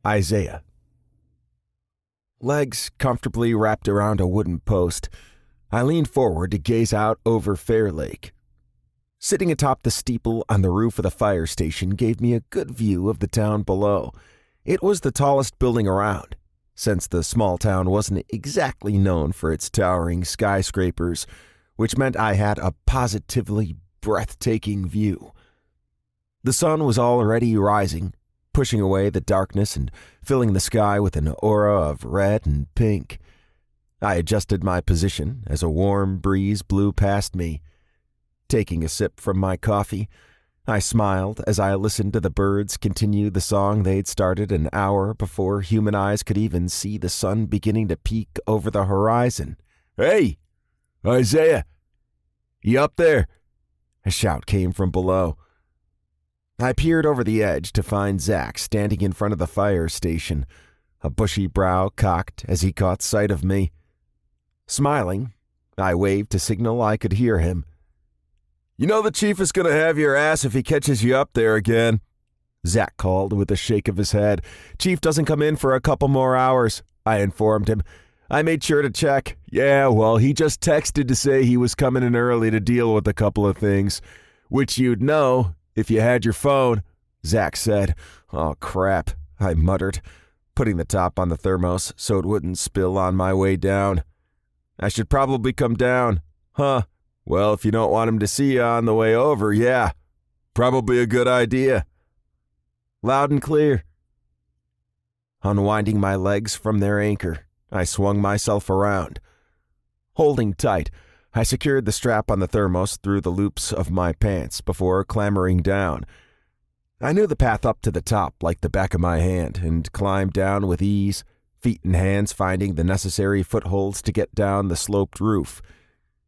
Isaiah. Legs comfortably wrapped around a wooden post, I leaned forward to gaze out over Fairlake. Sitting atop the steeple on the roof of the fire station gave me a good view of the town below. It was the tallest building around, since the small town wasn't exactly known for its towering skyscrapers, which meant I had a positively breathtaking view. The sun was already rising, pushing away the darkness and filling the sky with an aura of red and pink. I adjusted my position as a warm breeze blew past me. Taking a sip from my coffee, I smiled as I listened to the birds continue the song they'd started an hour before human eyes could even see the sun beginning to peek over the horizon. "Hey, Isaiah, you up there?" A shout came from below. I peered over the edge to find Zach standing in front of the fire station, a bushy brow cocked as he caught sight of me. Smiling, I waved to signal I could hear him. "You know the chief is going to have your ass if he catches you up there again," Zach called with a shake of his head. "Chief doesn't come in for a couple more hours," I informed him. "I made sure to check. Yeah, well, he just texted to say he was coming in early to deal with a couple of things, which you'd know if you had your phone," Zach said. "Oh, crap," I muttered, putting the top on the thermos so it wouldn't spill on my way down. "I should probably come down. Huh. Well, if you don't want him to see you on the way over, yeah. Probably a good idea." "Loud and clear." Unwinding my legs from their anchor, I swung myself around. Holding tight, I secured the strap on the thermos through the loops of my pants before clambering down. I knew the path up to the top like the back of my hand and climbed down with ease, feet and hands finding the necessary footholds to get down the sloped roof.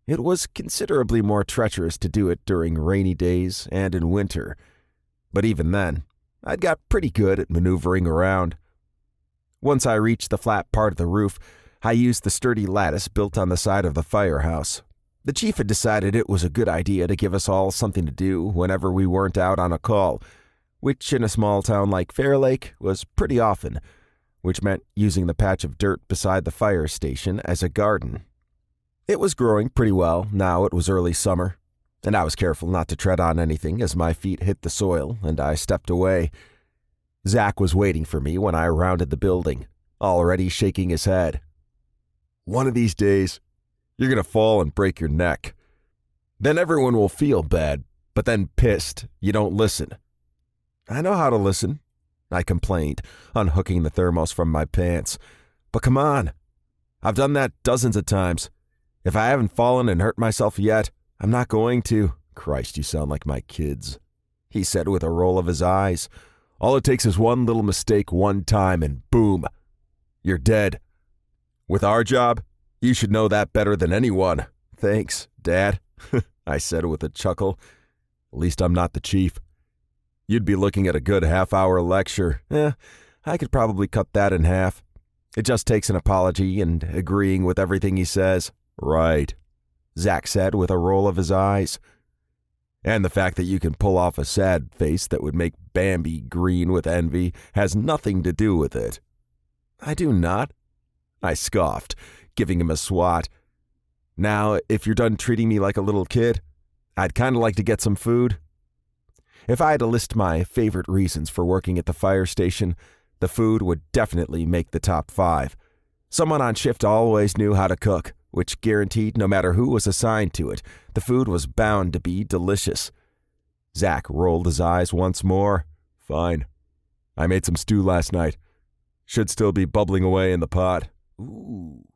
It was considerably more treacherous to do it during rainy days and in winter, but even then, I'd got pretty good at maneuvering around. Once I reached the flat part of the roof, I used the sturdy lattice built on the side of the firehouse. The chief had decided it was a good idea to give us all something to do whenever we weren't out on a call, which in a small town like Fairlake was pretty often, which meant using the patch of dirt beside the fire station as a garden. It was growing pretty well now it was early summer, and I was careful not to tread on anything as my feet hit the soil and I stepped away. Zach was waiting for me when I rounded the building, already shaking his head. "One of these days, you're going to fall and break your neck. Then everyone will feel bad, but then pissed you don't listen." "I know how to listen," I complained, unhooking the thermos from my pants. "But come on. I've done that dozens of times. If I haven't fallen and hurt myself yet, I'm not going to." "Christ, you sound like my kids," he said with a roll of his eyes. "All it takes is one little mistake one time and boom, you're dead. With our job, you should know that better than anyone." "Thanks, Dad," I said with a chuckle. "At least I'm not the chief. You'd be looking at a good half-hour lecture. I could probably cut that in half. It just takes an apology and agreeing with everything he says." "Right," Zach said with a roll of his eyes. "And the fact that you can pull off a sad face that would make Bambi green with envy has nothing to do with it." "I do not," I scoffed, giving him a swat. "Now, if you're done treating me like a little kid, I'd kind of like to get some food." If I had to list my favorite reasons for working at the fire station, the food would definitely make the top 5. Someone on shift always knew how to cook, which guaranteed no matter who was assigned to it, the food was bound to be delicious. Zach rolled his eyes once more. "Fine. I made some stew last night. Should still be bubbling away in the pot." "Ooh."